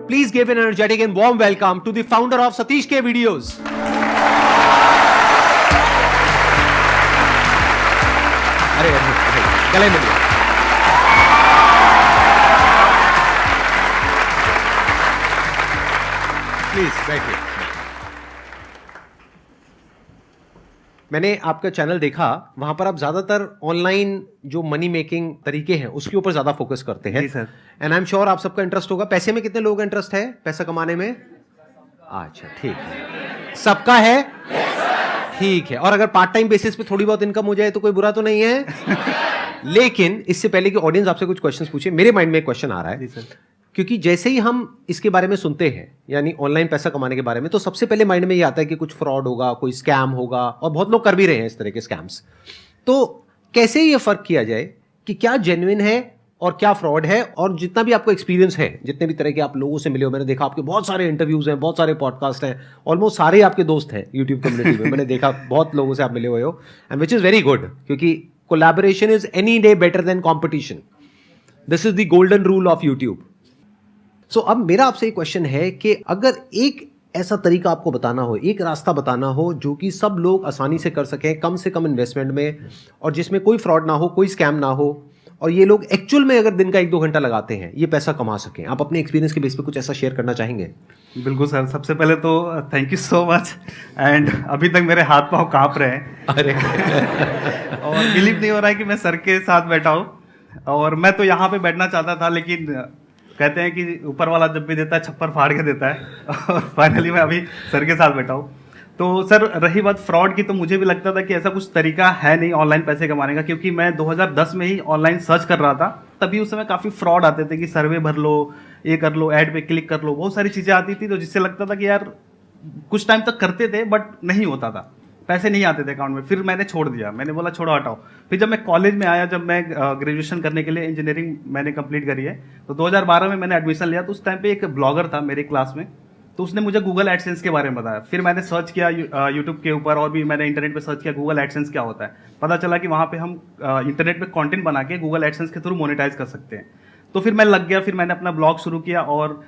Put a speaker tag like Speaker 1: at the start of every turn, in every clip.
Speaker 1: Please give an energetic and warm welcome to the founder of Satish K Videos. अरे गले मिलिए। Please बैठिए। मैंने आपका चैनल देखा, वहां पर आप ज्यादातर ऑनलाइन जो मनी मेकिंग तरीके हैं उसके ऊपर ज्यादा फोकस करते हैं।
Speaker 2: जी sir.
Speaker 1: And I am sure आप सबका इंटरेस्ट होगा। पैसे में कितने लोगों का इंटरेस्ट है, पैसा कमाने में? अच्छा ठीक है, सबका है। ठीक है, और अगर पार्ट टाइम बेसिस पे थोड़ी बहुत इनकम हो जाए तो कोई बुरा तो नहीं है। लेकिन इससे पहले कि ऑडियंस आपसे कुछ क्वेश्चंस पूछे, मेरे माइंड में एक क्वेश्चन आ रहा है।
Speaker 2: जी सर।
Speaker 1: क्योंकि जैसे ही हम इसके बारे में सुनते हैं, यानी ऑनलाइन पैसा कमाने के बारे में, तो सबसे पहले माइंड में ये आता है कि कुछ फ्रॉड होगा, कोई स्कैम होगा, और बहुत लोग कर भी रहे हैं इस तरह के स्कैम्स। तो कैसे ये फर्क किया जाए कि क्या जेन्युइन है और क्या फ्रॉड है? और जितना भी आपको एक्सपीरियंस है, जितने भी तरह के आप लोगों से मिले हो, मैंने देखा आपके बहुत सारे इंटरव्यूज हैं, बहुत सारे पॉडकास्ट हैं, ऑलमोस्ट सारे आपके दोस्त हैं यूट्यूब कम्युनिटी में। मैंने देखा बहुत लोगों से आप मिले हुए हो, and which is very good, क्योंकि collaboration is any day better than competition. This is the golden rule of YouTube. So अब मेरा आपसे एक क्वेश्चन है कि अगर एक ऐसा तरीका आपको बताना हो, एक रास्ता बताना हो जो कि सब लोग आसानी से कर सकें, कम से कम इन्वेस्टमेंट में, और जिसमें कोई फ्रॉड ना हो, कोई स्कैम ना हो, और ये लोग एक्चुअल में अगर दिन का 1-2 घंटा लगाते हैं ये पैसा कमा सकें, आप अपने एक्सपीरियंस के बेस पे कुछ ऐसा शेयर करना चाहेंगे?
Speaker 2: बिल्कुल सर। सबसे पहले तो thank you so much. And अभी तक मेरे हाथ पांव कांप रहे हैं।
Speaker 1: अरे
Speaker 2: और बिलीव नहीं हो रहा है कि मैं सर के साथ बैठा हूँ। और मैं तो यहाँ पे बैठना चाहता था, लेकिन कहते हैं कि ऊपर वाला जब भी देता है छप्पर फाड़ के देता है। और फाइनली मैं अभी सर के साथ बैठा हूँ। तो सर, रही बात फ्रॉड की, तो मुझे भी लगता था कि ऐसा कुछ तरीका है नहीं ऑनलाइन पैसे कमाने का, क्योंकि मैं 2010 में ही ऑनलाइन सर्च कर रहा था। तभी उस समय काफ़ी फ्रॉड आते थे कि सर्वे भर लो, ये कर लो, ऐड पे क्लिक कर लो, बहुत सारी चीज़ें आती थी। तो जिससे लगता था कि यार कुछ टाइम तक करते थे बट नहीं होता था, पैसे नहीं आते थे अकाउंट में। फिर मैंने छोड़ दिया, मैंने बोला छोड़ो हटाओ। फिर जब मैं कॉलेज में आया, जब मैं ग्रेजुएशन करने के लिए इंजीनियरिंग मैंने कंप्लीट करी है, तो 2012 में मैंने एडमिशन लिया। तो उस टाइम पे एक ब्लॉगर था मेरे क्लास में, तो उसने मुझे गूगल एडसेंस के बारे में बताया। फिर मैंने सर्च किया यूट्यूब के ऊपर, और भी मैंने इंटरनेट पे सर्च किया गूगल एडसेंस क्या होता है। पता चला कि वहाँ पे हम इंटरनेट पे कंटेंट बना के गूगल एडसेंस के थ्रू मोनेटाइज कर सकते हैं। तो फिर मैं लग गया, फिर मैंने अपना ब्लॉग शुरू किया, और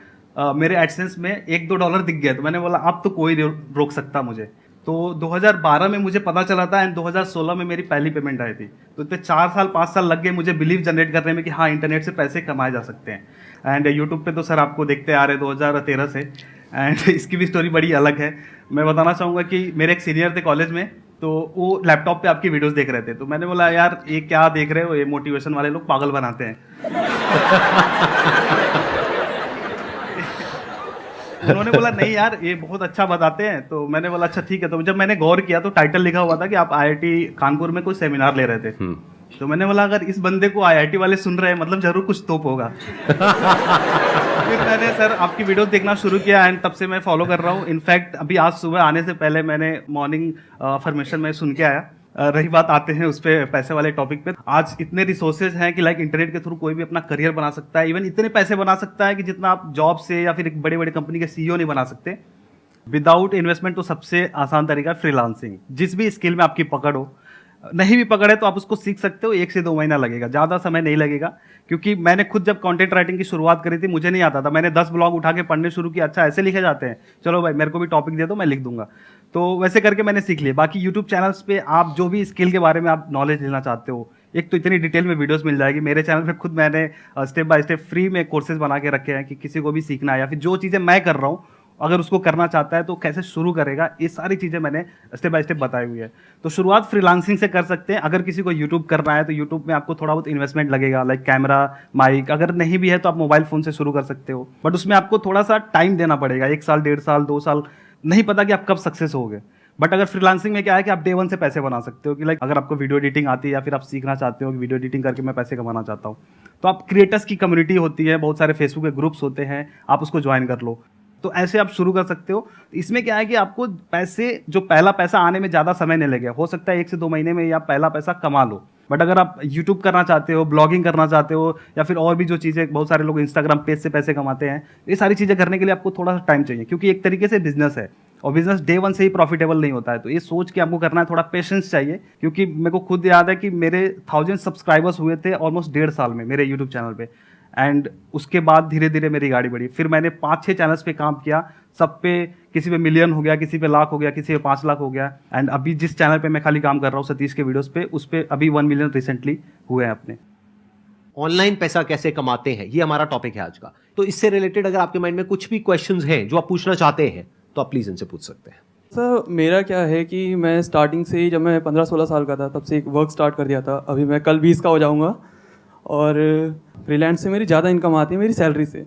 Speaker 2: मेरे एडसेंस में $1-2 दिख गया। तो मैंने बोला अब तो कोई रोक सकता मुझे। तो 2012 में मुझे पता चला था, एंड 2016 में मेरी पहली पेमेंट आई थी। तो इतने 4 साल 5 साल लग गए मुझे बिलीव जनरेट करने में कि हाँ, इंटरनेट से पैसे कमाए जा सकते हैं। एंड यूट्यूब पे तो सर आपको देखते आ रहे 2013 से। एंड इसकी भी स्टोरी बड़ी अलग है। मैं बताना चाहूँगा कि मेरे एक सीनियर थे कॉलेज में, तो वो लैपटॉप पे आपकी वीडियोस देख रहे थे। तो मैंने बोला यार ये क्या देख रहे हो, ये मोटिवेशन वाले लोग पागल बनाते हैं। उन्होंने बोला नहीं यार ये बहुत अच्छा बताते हैं। तो मैंने बोला अच्छा ठीक है। तो जब मैंने गौर किया तो टाइटल लिखा हुआ था कि आप IIT कानपुर में कोई सेमिनार ले रहे थे। तो मैंने बोला अगर इस बंदे को IIT वाले सुन रहे हैं, मतलब जरूर कुछ तोप होगा। फिर मैंने सर आपकी वीडियोस देखना शुरू किया, एंड तब से मैं फॉलो कर रहा हूँ। इनफैक्ट अभी आज सुबह आने से पहले मैंने मॉर्निंग फॉर्मेशन में सुन के आया। रही बात, आते हैं उस पे पैसे वाले टॉपिक पे। आज इतने रिसोर्सेज हैं कि लाइक इंटरनेट के थ्रू कोई भी अपना करियर बना सकता है। इवन इतने पैसे बना सकता है कि जितना आप जॉब से या फिर एक बड़े बड़े कंपनी के CEO नहीं बना सकते विदाउट इन्वेस्टमेंट। तो सबसे आसान तरीका फ्रीलांसिंग। जिस भी स्किल में आपकी पकड़ हो, नहीं भी पकड़े तो आप उसको सीख सकते हो। 1 से 2 महीना लगेगा, ज़्यादा समय नहीं लगेगा। क्योंकि मैंने खुद जब कंटेंट राइटिंग की शुरुआत करी थी, मुझे नहीं आता था। मैंने 10 ब्लॉग उठा के पढ़ने शुरू किया, अच्छा ऐसे लिखे जाते हैं, चलो भाई मेरे को भी टॉपिक दे दो, मैं लिख दूंगा। तो वैसे करके मैंने सीख लिया। बाकी यूट्यूब चैनल्स पे आप जो भी स्किल के बारे में आप नॉलेज लेना चाहते हो, एक तो इतनी डिटेल में वीडियोस मिल जाएगी। मेरे चैनल पे खुद मैंने स्टेप बाय स्टेप फ्री में कोर्सेज बना के रखे हैं कि किसी को भी सीखना है या फिर जो चीज़ें मैं कर रहा हूँ अगर उसको करना चाहता है तो कैसे शुरू करेगा, ये सारी चीज़ें मैंने स्टेप बाय स्टेप बताई हुई है। तो शुरुआत फ्रीलांसिंग से कर सकते हैं। अगर किसी को यूट्यूब करना है तो यूट्यूब में आपको थोड़ा बहुत इन्वेस्टमेंट लगेगा, लाइक कैमरा, माइक। अगर नहीं भी है तो आप मोबाइल फ़ोन से शुरू कर सकते हो, बट उसमें आपको थोड़ा सा टाइम देना पड़ेगा। 1 साल, 1.5 साल, 2 साल, नहीं पता कि आप कब सक्सेस होगे। बट अगर फ्रीलांसिंग में क्या है कि आप डे 1 से पैसे बना सकते हो। कि लाइक अगर आपको वीडियो एडिटिंग आती है या फिर आप सीखना चाहते हो कि वीडियो एडिटिंग करके मैं पैसे कमाना चाहता हूँ, तो आप क्रिएटर्स की कम्युनिटी होती है, बहुत सारे फेसबुक के ग्रुप्स होते हैं, आप उसको ज्वाइन कर लो। तो ऐसे आप शुरू कर सकते हो। इसमें क्या है कि आपको पैसे, जो पहला पैसा आने में ज़्यादा समय नहीं लगेगा। हो सकता है 1 से 2 महीने में आप पहला पैसा कमा लो। बट अगर आप यूट्यूब करना चाहते हो, ब्लॉगिंग करना चाहते हो, या फिर और भी जो चीज़ें, बहुत सारे लोग इंस्टाग्राम पेज से पैसे कमाते हैं, ये सारी चीज़ें करने के लिए आपको थोड़ा सा टाइम चाहिए। क्योंकि एक तरीके से बिजनेस है, और बिजनेस डे 1 से ही प्रॉफिटेबल नहीं होता है। तो ये सोच के आपको करना है, थोड़ा पेशेंस चाहिए। क्योंकि मेरे को खुद याद है कि मेरे 1000 सब्सक्राइबर्स हुए थे ऑलमोस्ट 1.5 साल में मेरे यूट्यूब चैनल पे। एंड उसके बाद धीरे धीरे मेरी गाड़ी बढ़ी। फिर मैंने 5-6 चैनल्स पे काम किया, सब पे किसी पे मिलियन हो गया, किसी पे लाख हो गया, किसी पे 5 लाख हो गया। एंड अभी जिस चैनल पे मैं खाली काम कर रहा हूँ सतीश के वीडियोस पे, उस पे अभी 1 मिलियन रिसेंटली हुए हैं अपने।
Speaker 1: ऑनलाइन पैसा कैसे कमाते हैं, ये हमारा टॉपिक है आज का। तो इससे रिलेटेड अगर आपके माइंड में कुछ भी क्वेश्चंस हैं जो आप पूछना चाहते हैं तो आप प्लीज इनसे पूछ सकते हैं।
Speaker 3: सर मेरा क्या है कि मैं स्टार्टिंग से ही, जब मैं 15-16 साल का था तब से एक वर्क स्टार्ट कर दिया था। अभी मैं कल 20 का हो जाऊंगा और फ्रीलांस से मेरी ज़्यादा इनकम आती है मेरी सैलरी से।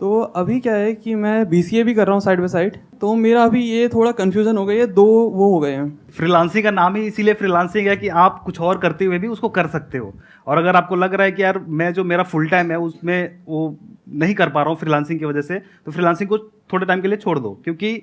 Speaker 3: तो अभी क्या है कि मैं BCA भी कर रहा हूँ साइड बाय साइड, तो मेरा अभी ये थोड़ा कन्फ्यूज़न हो गई है, दो वो हो गए हैं।
Speaker 2: फ्रीलांसिंग का नाम ही इसीलिए फ्रीलांसिंग है कि आप कुछ और करते हुए भी उसको कर सकते हो। और अगर आपको लग रहा है कि यार मैं जो मेरा फुल टाइम है उसमें वो नहीं कर पा रहा हूँ फ्रीलांसिंग की वजह से, तो फ्रीलांसिंग को थोड़े टाइम के लिए छोड़ दो, क्योंकि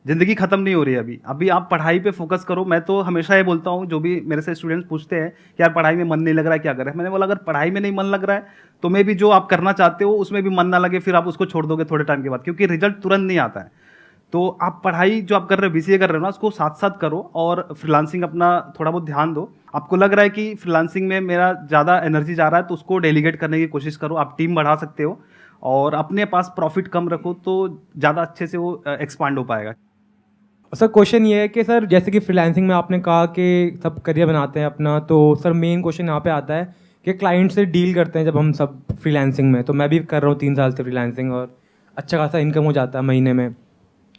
Speaker 2: ज़िंदगी ख़त्म नहीं हो रही है अभी आप पढ़ाई पे फोकस करो। मैं तो हमेशा ये बोलता हूँ, जो भी मेरे से स्टूडेंट्स पूछते हैं कि यार पढ़ाई में मन नहीं लग रहा है क्या करें, मैंने बोला अगर पढ़ाई में नहीं मन लग रहा है तो मे भी जो आप करना चाहते हो उसमें भी मन ना लगे, फिर आप उसको छोड़ दोगे थोड़े टाइम के बाद, क्योंकि रिजल्ट तुरंत नहीं आता है। तो आप पढ़ाई जो आप कर रहे हो, BCA कर रहे हो ना, उसको साथ साथ करो और फ्रीलांसिंग अपना थोड़ा बहुत ध्यान दो। आपको लग रहा है कि फ्रीलांसिंग में मेरा ज़्यादा एनर्जी जा रहा है तो उसको डेलीगेट करने की कोशिश करो। आप टीम बढ़ा सकते हो और अपने पास प्रॉफिट कम रखो तो ज़्यादा अच्छे से वो एक्सपांड हो पाएगा।
Speaker 4: सर क्वेश्चन ये है कि सर जैसे कि फ्रीलांसिंग में आपने कहा कि सब करियर बनाते हैं अपना, तो सर मेन क्वेश्चन यहाँ पे आता है कि क्लाइंट से डील करते हैं जब हम सब फ्रीलांसिंग में, तो मैं भी कर रहा हूँ 3 साल से फ्रीलांसिंग और अच्छा खासा इनकम हो जाता है महीने में।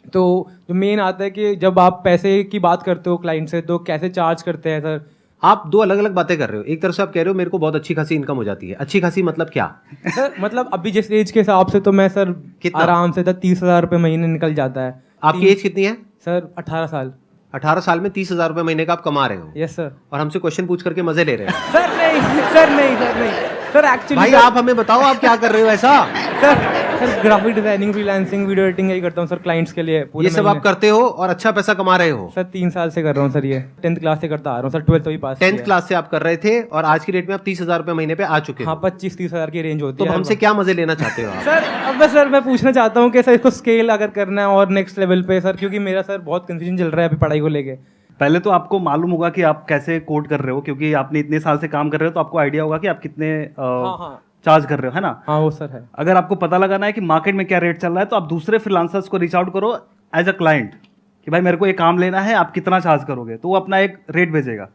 Speaker 4: तो जो मेन आता है कि जब आप पैसे की बात करते हो क्लाइंट से तो कैसे चार्ज करते हैं सर?
Speaker 1: आप दो अलग अलग बातें कर रहे हो। एक तरफ से आप कह रहे हो मेरे को बहुत अच्छी खासी इनकम हो जाती है। अच्छी खासी मतलब क्या?
Speaker 4: सर मतलब अभी जिस एज के हिसाब से तो मैं सर
Speaker 1: कितना?
Speaker 4: आराम से 30,000 रुपये महीने निकल जाता है।
Speaker 1: आपकी एज कितनी है?
Speaker 4: सर 18 साल।
Speaker 1: 18 साल में 30,000 रुपये महीने का आप कमा रहे हो?
Speaker 4: Yes sir.
Speaker 1: और हमसे क्वेश्चन पूछ करके मजे ले रहे हैं?
Speaker 4: सर नहीं सर, नहीं सर, नहीं सर, एक्चुअली
Speaker 1: भाई आप हमें बताओ आप क्या कर रहे हो ऐसा?
Speaker 4: Sir graphic designing, freelancing, video editing यही करता हूँ सर क्लाइंट्स के लिए।
Speaker 1: ये सब आप करते हो और अच्छा पैसा कमा रहे हो?
Speaker 4: सर 3 साल से कर रहा हूँ सर, ये 10th क्लास से करता आ रहा हूँ सर, 12th भी पास
Speaker 1: 10th क्लास से आप कर रहे थे और आज की डेट में आप 30,000 रुपये महीने पे आ चुके
Speaker 4: हाँ
Speaker 1: हो।
Speaker 4: 25-30 हज़ार की रेंज होती
Speaker 1: तो
Speaker 4: है।
Speaker 1: हमसे क्या मजे लेना चाहते हो आप?
Speaker 4: सर अब बस सर मैं पूछना चाहता हूँ कि सर इसको स्केल अगर करना है और नेक्स्ट लेवल पे सर, क्योंकि मेरा सर बहुत कंफ्यूजन चल रहा है अभी पढ़ाई को लेके।
Speaker 2: पहले तो आपको मालूम होगा कि आप कैसे कोड कर रहे हो, क्योंकि आपने इतने साल से काम कर रहे हो तो आपको आइडिया होगा कि आप कितने
Speaker 4: हाँ।
Speaker 2: चार्ज कर रहे हो, है ना?
Speaker 4: हाँ वो सर है।
Speaker 2: अगर आपको पता लगाना है कि मार्केट में क्या रेट चल रहा है तो आप दूसरे फ्रीलांसर्स को रीच आउट करो एज अ क्लाइंट कि भाई मेरे को ये काम लेना है, आप कितना चार्ज करोगे, तो वो अपना एक रेट भेजेगा।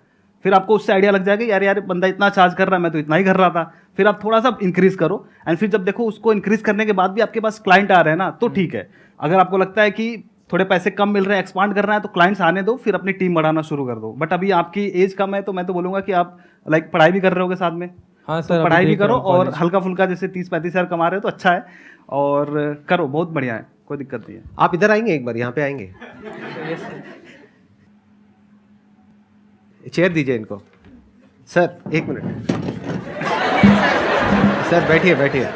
Speaker 2: फिर आपको उससे आइडिया लग जाएगा यार यार बंदा इतना चार्ज कर रहा है, मैं तो इतना ही कर रहा था। फिर आप थोड़ा सा इंक्रीज करो एंड फिर जब देखो उसको इंक्रीज करने के बाद भी आपके पास क्लाइंट आ रहे हैं ना, तो ठीक है। अगर आपको लगता है कि थोड़े पैसे कम मिल रहे हैं, एक्सपांड करना है, तो क्लाइंट्स आने दो, फिर अपनी टीम बढ़ाना शुरू कर दो। बट अभी आपकी एज कम है तो मैं तो बोलूंगा कि आप लाइक पढ़ाई भी कर रहे होगे साथ में।
Speaker 4: हाँ
Speaker 2: तो
Speaker 4: सर
Speaker 2: पढ़ाई भी करो और हल्का फुल्का जैसे 30-35 हज़ार कमा रहे हो तो अच्छा है, और करो, बहुत बढ़िया है, कोई दिक्कत नहीं है।
Speaker 1: आप इधर आएंगे एक बार, यहाँ पे आएंगे? चेयर दीजिए इनको। सर 1 मिनट सर, बैठिए बैठिए।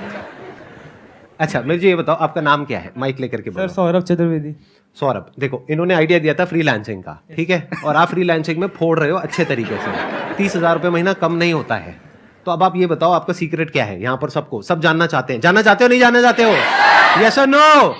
Speaker 1: अच्छा मुझे ये बताओ आपका नाम क्या है? माइक लेकर के
Speaker 4: सर
Speaker 1: बोलो।
Speaker 4: सौरभ चतुर्वेदी।
Speaker 1: सौरभ, देखो इन्होंने आइडिया दिया था फ्रीलांसिंग का, ठीक है, और आप फ्रीलांसिंग में फोड़ रहे हो अच्छे तरीके से। 30,000 रुपये महीना कम नहीं होता है। तो अब आप ये बताओ आपका सीक्रेट क्या है? यहाँ पर सबको सब जानना चाहते हैं। जानना चाहते हो नहीं जानना चाहते हो? यस और नो?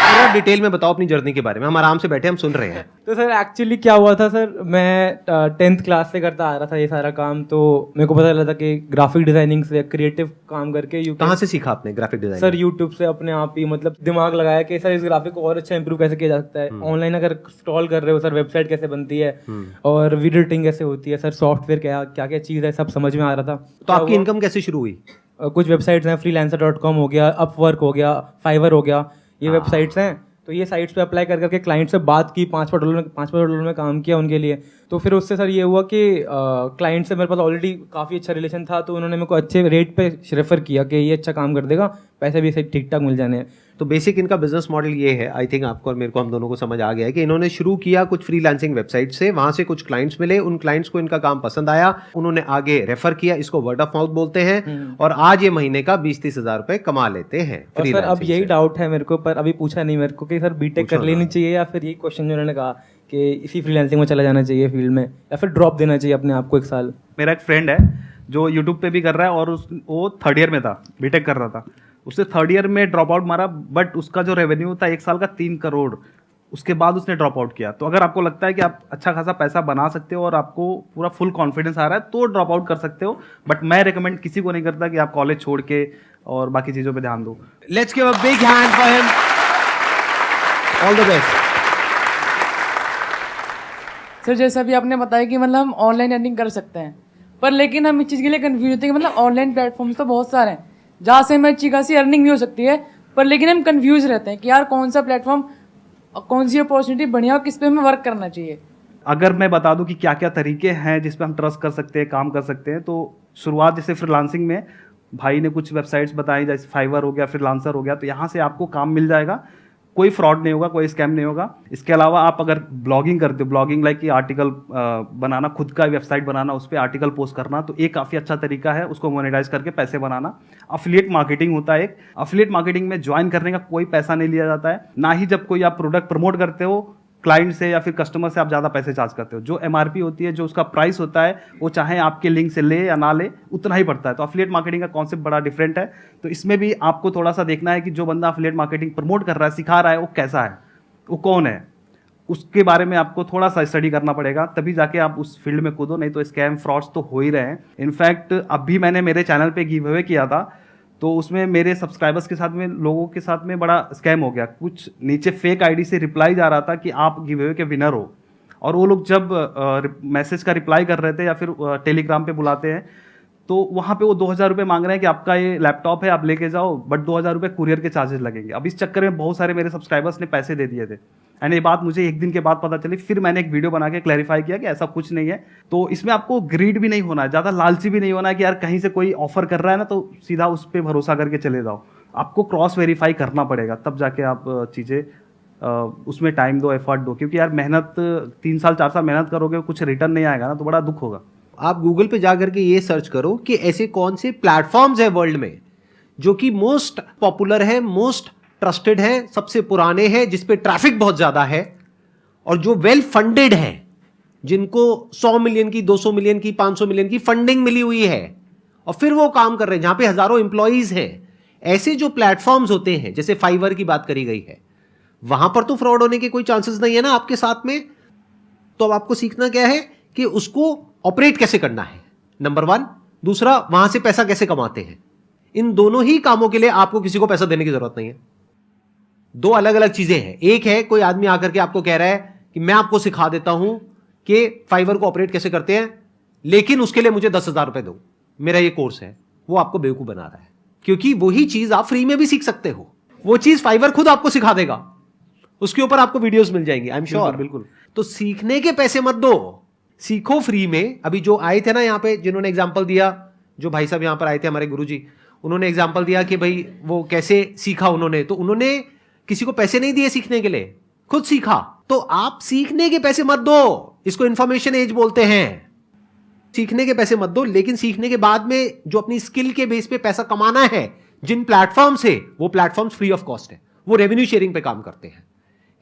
Speaker 1: पूरा डिटेल में बताओ अपनी जर्नी के बारे में। हम आराम से बैठे, हम सुन रहे हैं।
Speaker 4: तो सर एक्चुअली क्या हुआ था सर, मैं 10th क्लास से करता आ रहा था ये सारा काम, तो मेरे को पता चला था कि ग्राफिक डिजाइनिंग से क्रिएटिव काम करके
Speaker 1: कहाँ से सीखा आपने ग्राफिक डिजाइन?
Speaker 4: सर यूट्यूब से अपने आप ही मतलब दिमाग लगाया कि सर इस ग्राफिक को और अच्छा इंप्रूव कैसे किया जा सकता है। ऑनलाइन अगर स्क्रॉल कर रहे हो सर, वेबसाइट कैसे बनती है और वीडियो एडिटिंग कैसे होती है सर, सॉफ्टवेयर क्या क्या क्या चीज़ है, सब समझ में आ रहा था।
Speaker 1: तो आपकी इनकम कैसे शुरू हुई?
Speaker 4: कुछ वेबसाइट्स हैं, freelancer.com हो गया, अपवर्क हो गया, फाइवर हो गया, ये वेबसाइट्स हैं। तो ये साइट्स पे अप्लाई कर करके क्लाइंट से बात की, $5 में काम किया उनके लिए। तो फिर उससे सर ये हुआ कि क्लाइंट से मेरे पास ऑलरेडी काफ़ी अच्छा रिलेशन था, तो उन्होंने मेरे को अच्छे रेट पे रेफर किया कि ये अच्छा काम कर देगा, पैसे भी इसे ठीक ठाक मिल जाने हैं।
Speaker 1: तो बेसिक इनका बिजनेस मॉडल ये है, आई थिंक आपको और मेरे को, हम दोनों को समझ आ गया है कि इन्होंने शुरू किया कुछ फ्रीलांसिंग वेबसाइट से, वहां से कुछ क्लाइंट्स मिले, उन क्लाइंट्स को इनका काम पसंद आया, उन्होंने आगे रेफर किया, इसको वर्ड ऑफ माउथ बोलते हैं, और आज ये महीने का 20-30 हज़ार रुपए कमा लेते हैं।
Speaker 4: और सर अब यही डाउट है मेरे को, पर अभी पूछा नहीं मेरे को कि सर बीटेक कर लेनी चाहिए या फिर ये क्वेश्चन जो उन्होंने कहा कि इसी फ्रीलांसिंग में चला जाना चाहिए फील्ड में, या फिर ड्रॉप देना चाहिए अपने आप को 1 साल।
Speaker 2: मेरा एक फ्रेंड है जो यूट्यूब पे भी कर रहा है और वो 3rd ईयर में था, बीटेक कर रहा था। उसने 3rd ईयर में ड्रॉप आउट मारा, बट उसका जो रेवेन्यू था 1 साल का 3 करोड़, उसके बाद उसने ड्रॉप आउट किया। तो अगर आपको लगता है कि आप अच्छा खासा पैसा बना सकते हो और आपको पूरा फुल कॉन्फिडेंस आ रहा है तो ड्रॉप आउट कर सकते हो, बट मैं रिकमेंड किसी को नहीं करता कि आप कॉलेज छोड़ के और बाकी चीज़ों पे ध्यान दो।
Speaker 1: Let's give a big hand for him, all the best.
Speaker 5: Sir जैसा भी आपने बताया कि मतलब हम ऑनलाइन अर्निंग कर सकते हैं, पर लेकिन हम इस चीज़ के लिए कंफ्यूज होते हैं कि मतलब ऑनलाइन प्लेटफॉर्म्स तो बहुत सारे हैं जहाँ से हमें अच्छी खासी अर्निंग भी हो सकती है, पर लेकिन हम कंफ्यूज रहते हैं कि यार कौन सा प्लेटफॉर्म, कौन सी अपॉर्चुनिटी बढ़िया और किस पे हमें वर्क करना चाहिए।
Speaker 2: अगर मैं बता दूं कि क्या क्या तरीके हैं जिस पे हम ट्रस्ट कर सकते हैं, काम कर सकते हैं, तो शुरुआत जैसे फ्रीलांसिंग में भाई ने कुछ वेबसाइट्स बताई, जैसे फाइवर हो गया, फ्रीलांसर हो गया, तो यहाँ से आपको काम मिल जाएगा, कोई फ्रॉड नहीं होगा, कोई स्कैम नहीं होगा। इसके अलावा आप अगर ब्लॉगिंग करते हो, ब्लॉगिंग लाइक कि आर्टिकल बनाना, खुद का वेबसाइट बनाना, उस पर आर्टिकल पोस्ट करना, तो एक काफ़ी अच्छा तरीका है उसको मोनेटाइज करके पैसे बनाना। अफिलिएट मार्केटिंग होता है एक, अफिलिएट मार्केटिंग में ज्वाइन करने का कोई पैसा नहीं लिया जाता है, ना ही जब कोई आप प्रोडक्ट प्रमोट करते हो क्लाइंट से या फिर कस्टमर से आप ज़्यादा पैसे चार्ज करते हो। जो एमआरपी होती है, जो उसका प्राइस होता है, वो चाहे आपके लिंक से ले या ना ले उतना ही पड़ता है। तो अफिलिएट मार्केटिंग का कॉन्सेप्ट बड़ा डिफरेंट है। तो इसमें भी आपको थोड़ा सा देखना है कि जो बंदा अफिलिएट मार्केटिंग प्रमोट कर रहा है, सिखा रहा है, वो कैसा है, वो कौन है, उसके बारे में आपको थोड़ा सा स्टडी करना पड़ेगा, तभी जाके आप उस फील्ड में कूदो, नहीं तो स्कैम फ्रॉड्स तो हो ही रहे हैं। इनफैक्ट अभी मैंने मेरे चैनल पे गिव अवे किया था, तो उसमें मेरे सब्सक्राइबर्स के साथ में, लोगों के साथ में बड़ा स्कैम हो गया। कुछ नीचे फेक आईडी से रिप्लाई जा रहा था कि आप गिव अवे के विनर हो, और वो लोग जब मैसेज का रिप्लाई कर रहे थे या फिर टेलीग्राम पे बुलाते हैं, तो वहाँ पे वो 2000 रुपये मांग रहे हैं कि आपका ये लैपटॉप है, आप लेके जाओ, बट 2000 रुपये कुरियर के चार्जेस लगेंगे। अब इस चक्कर में बहुत सारे मेरे सब्सक्राइबर्स ने पैसे दे दिए थे, एंड ये बात मुझे एक दिन के बाद पता चली। फिर मैंने एक वीडियो बना के क्लैरिफाई किया कि ऐसा कुछ नहीं है। तो इसमें आपको ग्रीड भी नहीं होना है, ज़्यादा लालची भी नहीं होना है कि यार कहीं से कोई ऑफर कर रहा है ना तो सीधा उस पर भरोसा करके चले जाओ। आपको क्रॉस वेरीफाई करना पड़ेगा, तब जाके आप चीज़ें उसमें टाइम दो, एफर्ट दो, क्योंकि यार मेहनत 3 साल 4 साल मेहनत करोगे, कुछ रिटर्न नहीं आएगा ना तो बड़ा दुख होगा।
Speaker 1: आप गूगल पे जा करके ये सर्च करो कि ऐसे कौन से प्लेटफॉर्म्स है वर्ल्ड में जो कि मोस्ट पॉपुलर है, मोस्ट ट्रस्टेड है, सबसे पुराने हैं, जिसपे ट्रैफिक बहुत ज्यादा है और जो वेल फंडेड है, जिनको 100 मिलियन की, 200 मिलियन की, 500 मिलियन की फंडिंग मिली हुई है और फिर वो काम कर रहे हैं, जहां पे हजारों एम्प्लॉइज हैं। ऐसे जो प्लेटफॉर्म्स होते हैं, जैसे फाइवर की बात करी गई है, वहां पर तो फ्रॉड होने के कोई चांसेस नहीं है ना आपके साथ में। तो अब आपको सीखना क्या है कि उसको ऑपरेट कैसे करना है, नंबर 1। दूसरा, वहां से पैसा कैसे कमाते हैं। इन दोनों ही कामों के लिए आपको किसी को पैसा देने की जरूरत नहीं है। 2 अलग अलग चीजें हैं। एक है कोई आदमी आकर के आपको कह रहा है कि मैं आपको सिखा देता हूं कि फाइवर को ऑपरेट कैसे करते हैं, लेकिन उसके लिए मुझे 10,000 रुपए दो, मेरा ये कोर्स है। वो आपको बेवकूफ बना रहा है, क्योंकि वही चीज आप फ्री में भी सीख सकते हो। वो चीज फाइवर खुद आपको सिखा देगा, उसके ऊपर आपको वीडियोस मिल जाएंगी, आई एम श्योर।
Speaker 2: बिल्कुल।
Speaker 1: तो सीखने के पैसे मत दो, सीखो फ्री में। अभी जो आए थे ना यहाँ पे, जिन्होंने एग्जाम्पल दिया, जो भाई साहब यहाँ पर आए थे हमारे गुरुजी, उन्होंने एग्जाम्पल दिया कि भाई वो कैसे सीखा उन्होंने। तो उन्होंने किसी को पैसे नहीं दिए सीखने के लिए, खुद सीखा। तो आप सीखने के पैसे मत दो, इसको इंफॉर्मेशन एज बोलते हैं। सीखने के पैसे मत दो, लेकिन सीखने के बाद में जो अपनी स्किल के बेस पे पैसा कमाना है, जिन प्लेटफॉर्म से, वो प्लेटफॉर्म्स फ्री ऑफ कॉस्ट है। वो रेवेन्यू शेयरिंग पे काम करते हैं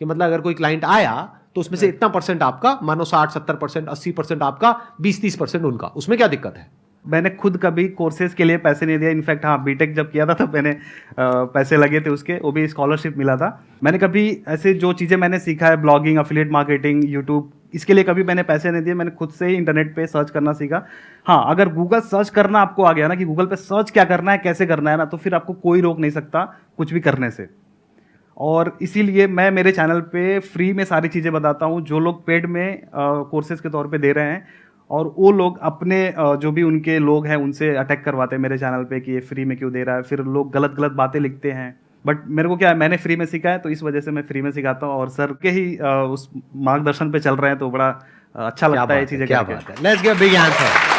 Speaker 1: कि मतलब अगर कोई क्लाइंट आया तो उसमें से इतना परसेंट आपका, मानो 60-70%, 80% आपका, 20-30% उनका, उसमें क्या दिक्कत है।
Speaker 2: मैंने खुद कभी कोर्सेज के लिए पैसे नहीं दिया। इनफैक्ट हाँ, बीटेक जब किया था तो मैंने पैसे लगे थे उसके, वो भी स्कॉलरशिप मिला था। मैंने कभी ऐसे जो चीज़ें मैंने सीखा है, ब्लॉगिंग, अफिलिएट मार्केटिंग, यूट्यूब, इसके लिए कभी मैंने पैसे नहीं दिए। मैंने खुद से ही इंटरनेट पे सर्च करना सीखा। हाँ, अगर गूगल सर्च करना आपको आ गया ना कि गूगल पे सर्च क्या करना है, कैसे करना है ना, तो फिर आपको कोई रोक नहीं सकता कुछ भी करने से। और इसीलिए मैं मेरे चैनल पे फ्री में सारी चीज़ें बताता हूँ। जो लोग पेड में कोर्सेज के तौर पे दे रहे हैं, और वो लोग अपने जो भी उनके लोग हैं उनसे अटैक करवाते हैं मेरे चैनल पे कि ये फ्री में क्यों दे रहा है। फिर लोग गलत गलत बातें लिखते हैं, बट मेरे को क्या है, मैंने फ्री में सीखा है, तो इस वजह से मैं फ्री में सिखाता हूँ। और सर के ही उस मार्गदर्शन पे चल रहे हैं, तो बड़ा अच्छा लगता है ये चीज़ें।
Speaker 1: क्या बात है, let's give a big answer.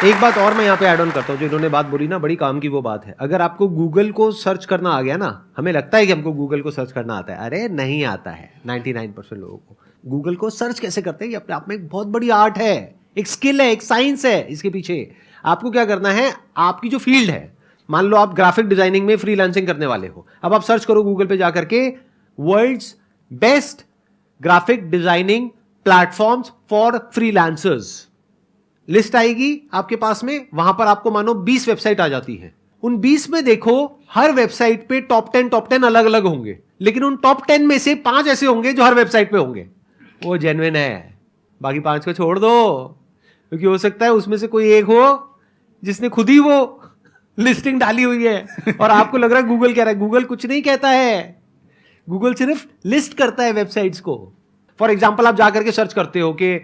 Speaker 1: एक बात और मैं यहाँ पे ऐड ऑन करता हूँ, जो इन्होंने बात बोली ना, बड़ी काम की वो बात है। अगर आपको गूगल को सर्च करना आ गया ना, हमें लगता है कि हमको गूगल को सर्च करना आता है, अरे नहीं आता है 99% लोगों को। गूगल को सर्च कैसे करते हैं, ये अपने आप में एक बहुत बड़ी आर्ट है, एक स्किल है, एक साइंस है इसके पीछे। आपको क्या करना है, आपकी जो फील्ड है, मान लो आप ग्राफिक डिजाइनिंग में फ्रीलांसिंग करने वाले हो, अब आप सर्च करो गूगल पे जाकर के world's best graphic designing platforms for freelancers, list आएगी आपके पास में। वहां पर आपको मानो 20 वेबसाइट आ जाती है, उन 20 में देखो हर वेबसाइट पे टॉप 10 अलग अलग होंगे, लेकिन उन टॉप 10 में से 5 ऐसे होंगे जो हर वेबसाइट पे होंगे, वो जेन्युइन है। बाकी 5 को छोड़ दो, क्योंकि हो सकता है उसमें से कोई एक हो जिसने खुद ही वो लिस्टिंग डाली हुई है और आपको लग रहा है गूगल कह रहा है। गूगल कुछ नहीं कहता है, गूगल सिर्फ लिस्ट करता है वेबसाइट्स को। फॉर एग्जाम्पल आप जाकर के सर्च करते हो कि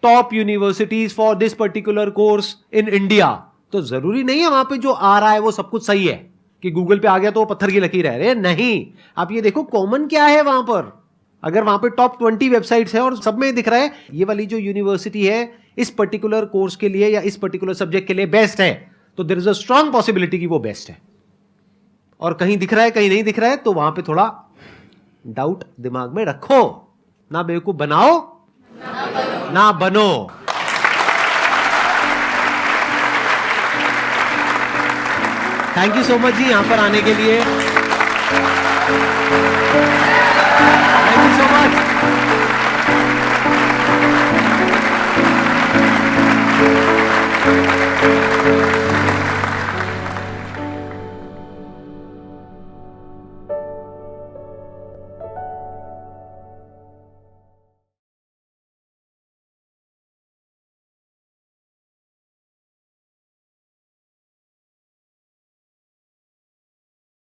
Speaker 1: top universities for this particular course in India, तो जरूरी नहीं है वहां पे जो आ रहा है वो सब कुछ सही है कि गूगल पे आ गया तो वो पत्थर की लकीर है। नहीं, आप ये देखो कॉमन क्या है वहां पर। अगर वहां पे टॉप 20 वेबसाइट्स है और सब में दिख रहा है ये वाली जो यूनिवर्सिटी है इस पर्टिकुलर कोर्स के लिए या इस पर्टिकुलर सब्जेक्ट के लिए बेस्ट है, तो there is a strong possibility कि वो बेस्ट है। और कहीं दिख रहा है कहीं नहीं दिख रहा है, तो वहां पे थोड़ा डाउट दिमाग में रखो। ना बेवकूफ बनाओ ना बनो। थैंक यू सो मच जी यहां पर आने के लिए।